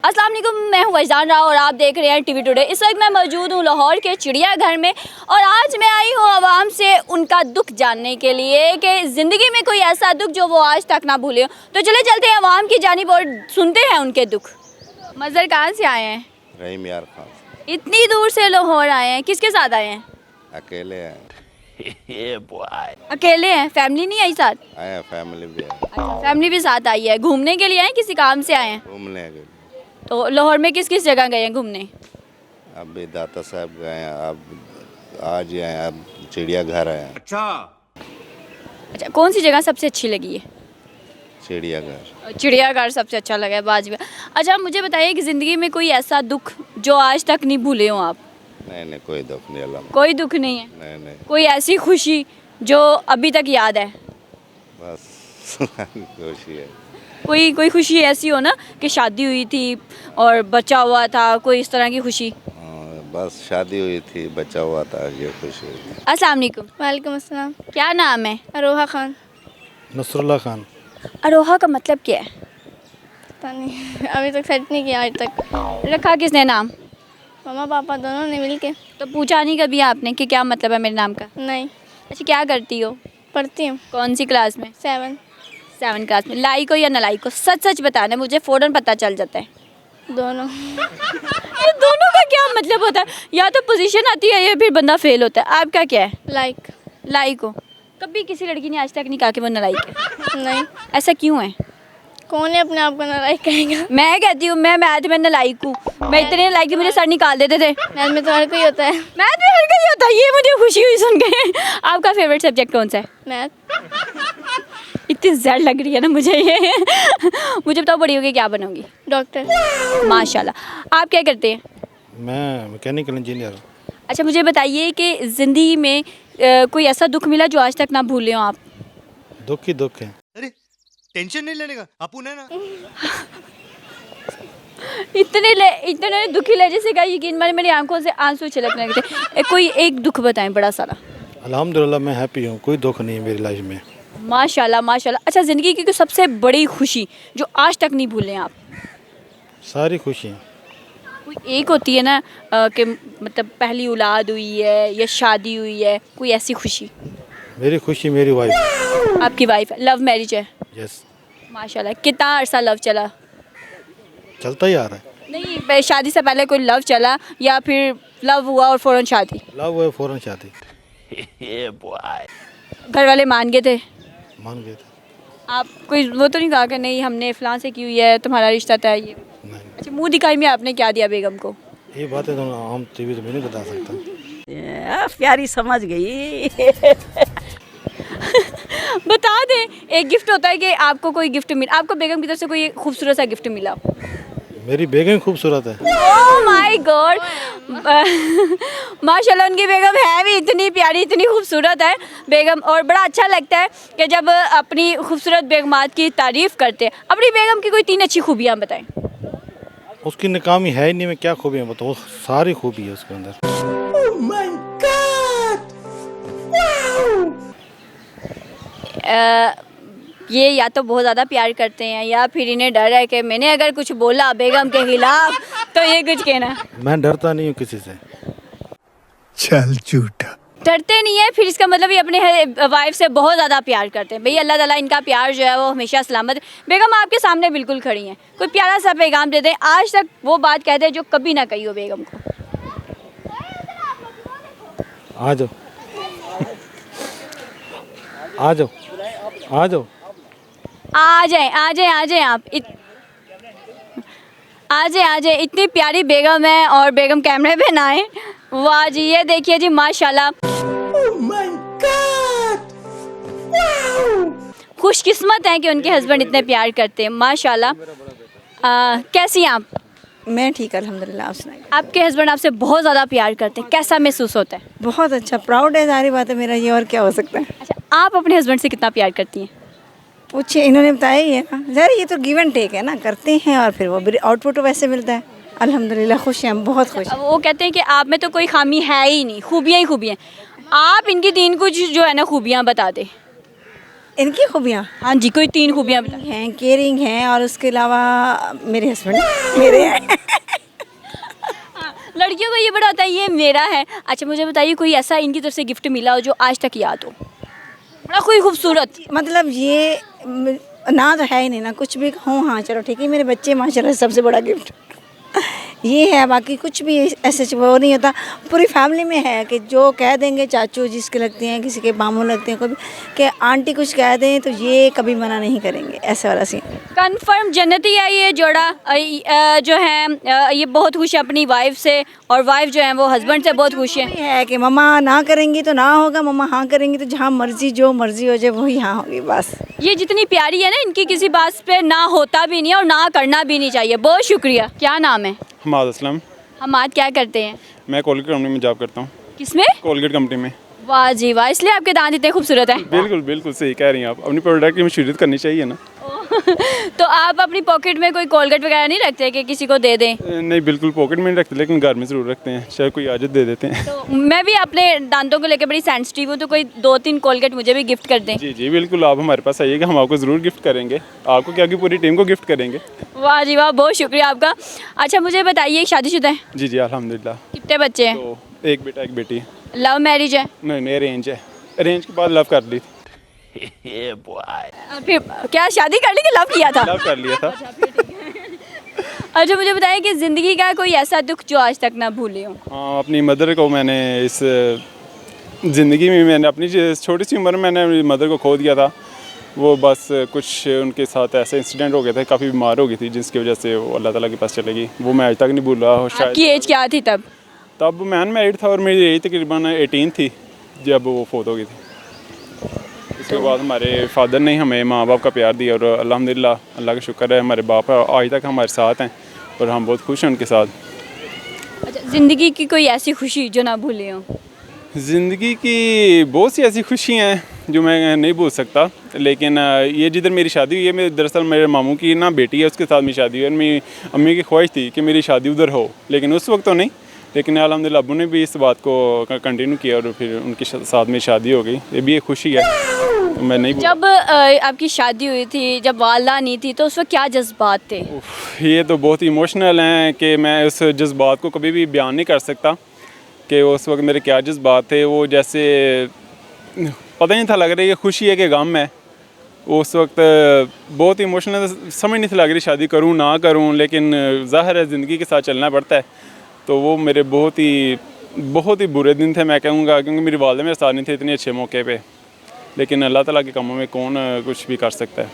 अस्सलाम वालेकुम, मैं हूँ वजदान राव और आप देख रहे हैं टीवी टुडे। इस वक्त मैं मौजूद हूँ लाहौर के चिड़ियाघर में और आज मैं आई हूँ आवाम से उनका दुख जानने के लिए कि ज़िंदगी में कोई ऐसा दुख जो वो आज तक ना भूले हो। तो चले चलते हैं आवाम की जानिब और सुनते हैं उनके दुख। मज़र कहाँ से आए हैं? रहीम यार खान। इतनी दूर से लाहौर आए हैं, किसके साथ आए हैं? अकेले हैं। अकेले हैं, फैमिली नहीं आई साथ? आए हैं, फैमिली भी है। अच्छा, फैमिली भी साथ आई है। घूमने के लिए आए हैं, किसी काम से आए हैं? घूमने के लिए। तो लाहौर में किस किस जगह गए हैं घूमने? अभी दाता साहब गए हैं, अब आज ही आए हैं, अब चिड़ियाघर आए हैं। अच्छा, कौन सी जगह सबसे अच्छी लगी है? चिड़ियाघर। चिड़ियाघर सबसे अच्छा लगा है, बाजवा। अच्छा, मुझे बताइए कि ज़िंदगी में कोई ऐसा दुख जो आज तक नहीं भूले हो आप? नहीं कोई दुख नहीं अल्लाह। कोई दुख नहीं है? नहीं कोई ऐसी खुशी जो अभी तक याद है? बस खुशी है। कोई खुशी ऐसी हो ना कि शादी हुई थी और बच्चा हुआ था, कोई इस तरह की खुशी? बस शादी हुई थी, बच्चा हुआ था, ये खुशी हुई थी। अस्सलाम वालेकुम। वालेकुम अस्सलाम। क्या नाम है? अरोहा खान। नसरुल्लाह खान। अरोहा का मतलब क्या है? पता नहीं, अभी तक सेट नहीं किया आज तक। रखा किसने नाम? मम्मा पापा दोनों ने मिल के। तो पूछा नहीं कभी आपने कि क्या मतलब है मेरे नाम का? नहीं। अच्छा, क्या करती हो? पढ़ती हूँ। कौन सी क्लास में? 7 क्लास में। लाइक हो या ना लाइक हो, सच सच बताना, मुझे फ़ौरन पता चल जाता है। दोनों। ये दोनों का क्या मतलब होता है? या तो पोजीशन आती है या फिर बंदा फेल होता है। आपका क्या है? लाइक। लाइक हो। कभी किसी लड़की ने आज तक नहीं कहा कि वो नालायक है? नहीं। ऐसा क्यों है? कौन है अपने आप को नालायक कहेगा? मैं कहती हूँ, मैं मैथ में नालायक हूँ। मैं इतने नालायक थी, मुझे सर निकाल देते थे। मैथ में तो हर कोई होता है। मैथ में हर कोई होता है, ये मुझे खुशी हुई सुन के। आपका फेवरेट सब्जेक्ट कौन सा है? मैथ। इतनी ज़ड़ लग रही है ना मुझे ये। मुझे बताओ, बड़ी होगी क्या बनोगी? डॉक्टर। माशाल्लाह। आप क्या करते हैं? मैं मैकेनिकल इंजीनियर हूँ। अच्छा, मुझे बताइए कि ज़िंदगी में कोई ऐसा दुख मिला जो आज तक ना भूले हो आप? दुख ही दुख है। अरे टेंशन नहीं लेने का, अपुन है ना। इतने दुखी लहजे से कहा, यकीन माने मेरी आंखों से आंसू छलकने लगे थे। कोई एक दुख बताएं बड़ा सारा। अल्हम्दुलिल्लाह मैं हैप्पी हूँ, कोई दुख नहीं है मेरी लाइफ में। माशाल्लाह माशाल्लाह। अच्छा, ज़िंदगी की सबसे बड़ी खुशी जो आज तक नहीं भूले आप? सारी खुशियाँ। कोई एक होती है ना कि मतलब पहली औलाद हुई है या शादी हुई है, कोई ऐसी खुशी? मेरी खुशी मेरी वाइफ। आपकी वाइफ है? लव मैरिज है? यस। माशाल्लाह। कितना अरसा लव चला? चलता ही आ रहा है। नहीं, शादी से पहले कोई लव चला या फिर लव हुआ और फ़ौरन शादी? लव है फौरन शादी। घर वाले मान गए थे? मान गए थे। आप कोई वो तो नहीं कहा कि नहीं हमने फ़लाँ से की हुई है, तुम्हारा रिश्ता तय है ये? नहीं, अच्छा, मुंह दिखाई में आपने क्या दिया बेगम को? ये बातें तो हम टीवी तो मैं नहीं बता सकता। प्यारी समझ गई। बता दें, एक गिफ्ट होता है कि आपको कोई गिफ्ट मिला, आपको बेगम की तरफ से कोई खूबसूरत सा गिफ्ट मिला? मेरी बेगम खूबसूरत है। Oh my God. माशाल्लाह, उनकी बेगम है भी इतनी प्यारी, इतनी खूबसूरत है बेगम। और बड़ा अच्छा लगता है कि जब अपनी खूबसूरत बेगमात की तारीफ़ करते हैं। अपनी बेगम की कोई 3 अच्छी खूबियाँ बताएं। उसकी नाकामी है ही नहीं, मैं क्या खूबियाँ बताऊँ, सारी खूबी है उसके अंदर। ये या तो बहुत ज़्यादा प्यार करते हैं या फिर इन्हें डर है कि मैंने अगर कुछ बोला बेगम के खिलाफ तो ये कुछ कहना। मैं डरता नहीं हूँ किसी से। चल झूठा। डरते नहीं है, फिर इसका मतलब ये अपने वाइफ से बहुत ज़्यादा प्यार करते हैं। भाई अल्लाह ताला इनका प्यार जो है वो हमेशा सलामत। बेगम आपके सामने बिल्कुल खड़ी हैं, कोई प्यारा सा पैगाम दे दें। आज तक वो बात कहते हैं जो कभी ना कही हो बेगम को। आ जाओ आ जाओ आ जाओ। आ जाए आप आ जाए। इतनी प्यारी बेगम है और बेगम कैमरे पे ना आए। वाह जी, ये देखिए जी माशाल्लाह। खुशकिस्मत हैं कि उनके हस्बैंड इतने प्यार करते हैं माशाल्लाह। कैसी हैं आप? मैं ठीक अल्हम्दुलिल्लाह। आप सुनाइए। आपके हस्बैंड आपसे बहुत ज़्यादा प्यार करते हैं, कैसा महसूस होता है? बहुत अच्छा, प्राउड है, सारी बात है मेरा ये, और क्या हो सकता है। अच्छा, आप अपने हस्बैंड से कितना प्यार करती हैं? पूछिए, इन्होंने बताया ही है ना। ज़रा ये तो गिव एंड टेक है ना, करते हैं और फिर वो आउटपुट वैसे मिलता है। अल्हम्दुलिल्लाह खुश हैं, बहुत खुश हैं। अब वो कहते हैं कि आप में तो कोई खामी है ही नहीं, खूबियाँ ही खूबियाँ। आप इनकी 3 कुछ जो है ना खूबियाँ बता दें। इनकी खूबियाँ हाँ जी, कोई 3 खूबियाँ बताएं। हैं, केयरिंग हैं, और उसके अलावा मेरे हस्बैंड मेरे हैं। लड़कियों को ये बड़ा होता है ये मेरा है। अच्छा मुझे बताइए कोई ऐसा इनकी तरफ से गिफ्ट मिला हो जो आज तक याद हो, बड़ा कोई खूबसूरत। मतलब ये ना तो है ही नहीं ना, कुछ भी कहूँ हाँ चलो ठीक है, मेरे बच्चे माशाल्लाह सबसे बड़ा गिफ्ट ये है। बाकी कुछ भी ऐसे वो नहीं होता, पूरी फैमिली में है कि जो कह देंगे चाचू जिसके लगते हैं, किसी के मामू लगते हैं, कोई भी कि आंटी कुछ कह दें तो ये कभी मना नहीं करेंगे, ऐसे वाला सीन। कंफर्म जन्नती है ये जोड़ा, जो है ये बहुत खुश है अपनी वाइफ से, और वाइफ जो है वो हस्बैंड से बहुत खुश है। ये है कि मम्मा ना करेंगी तो ना होगा, मम्मा हाँ करेंगी तो जहाँ मर्जी जो मर्जी हो जाए वही हाँ होगी बस। ये जितनी प्यारी है ना, इनकी किसी बात पे ना होता भी नहीं है और ना करना भी नहीं चाहिए। बहुत शुक्रिया। क्या नाम है? हमाद असलम। हमाद क्या करते हैं? मैं कोलगेट कंपनी में जॉब करता हूँ। किसमें? कोलगेट कंपनी में। वाह जी वाह, इसलिए आपके दांत इतने खूबसूरत हैं। बिल्कुल बिल्कुल सही कह रही हैं आप, अपनी प्रोडक्ट की मशहूरियत करनी चाहिए ना। तो आप अपनी पॉकेट में कोई कोलगेट वगैरह नहीं रखते कि किसी को दे दें? नहीं बिल्कुल पॉकेट में नहीं रखते, लेकिन घर में ज़रूर रखते हैं, शायद कोई आजत दे देते हैं। तो मैं भी अपने दांतों को लेकर बड़ी सेंसिटिव हूँ, तो कोई 2-3 कोलगेट मुझे भी गिफ्ट कर दें। जी जी बिल्कुल, आप हमारे पास आइएगा, हम आपको ज़रूर गिफ्ट करेंगे। आपको क्या कि पूरी टीम को गिफ्ट करेंगे। वाह जी वाह, बहुत शुक्रिया आपका। अच्छा मुझे बताइए, शादीशुदा है? जी जी अल्हम्दुलिल्लाह। कितने बच्चे हैं? तो एक बेटा एक बेटी। लव मैरिज है? नहीं अरेंज है, अरेंज के बाद लव कर ली थी। फिर क्या शादी कर ली कि लव किया था? लव कर लिया था। अच्छा मुझे बताइए कि ज़िंदगी का कोई ऐसा दुख जो आज तक ना भूले हो? हाँ, अपनी मदर को मैंने इस ज़िंदगी में मैंने अपनी छोटी सी उम्र में मैंने अपनी मदर को खो दिया था। वो बस कुछ उनके साथ ऐसे इंसिडेंट हो गए थे, काफ़ी बीमार हो गई थी, जिसकी वजह से वो अल्लाह ताला के पास चले गई। वो मैं आज तक नहीं भूल रहा हूँ। शायद आपकी एज क्या थी तब? तब मैं अनमैरिड था और मेरी एज तकरीबन 18 थी जब वो फोत हो गई थी। उसके बाद हमारे फादर ने हमें माँ बाप का प्यार दिया, और अल्हम्दुलिल्लाह अल्लाह का शुक्र है हमारे बाप आज तक हमारे साथ हैं और हम बहुत खुश हैं उनके साथ। अच्छा, ज़िंदगी की कोई ऐसी खुशी जो ना भूले हो? ज़िंदगी की बहुत सी ऐसी खुशियाँ हैं जो मैं नहीं भूल सकता, लेकिन ये जिधर मेरी शादी हुई है, मेरे दरअसल मेरे मामू की ना बेटी है, उसके साथ मेरी शादी हुई है। मेरी अम्मी की ख्वाहिश थी कि मेरी शादी उधर हो, लेकिन उस वक्त तो नहीं, लेकिन अल्हम्दुलिल्लाह अब्बू ने भी इस बात को कंटिन्यू किया और फिर उनके साथ में शादी हो गई। ये भी एक खुशी है, तो मैं नहीं जब आपकी शादी हुई थी, जब वाला नहीं थी, तो उस वक्त क्या जज्बात थे? ये तो बहुत इमोशनल हैं कि मैं उस जज्बात को कभी भी बयान नहीं कर सकता कि उस वक्त मेरे क्या जज्बात थे। वो जैसे पता नहीं था लग रहा है ये खुशी है कि गम है। उस वक्त बहुत इमोशनल, समझ नहीं थी लग रही शादी करूं ना करूं, लेकिन ज़ाहिर है ज़िंदगी के साथ चलना पड़ता है। तो वो मेरे बहुत ही बुरे दिन थे मैं कहूँगा, क्योंकि मेरी वालिदा मेरे साथ नहीं थे इतने अच्छे मौके पे, लेकिन अल्लाह ताला के कामों में कौन कुछ भी कर सकता है।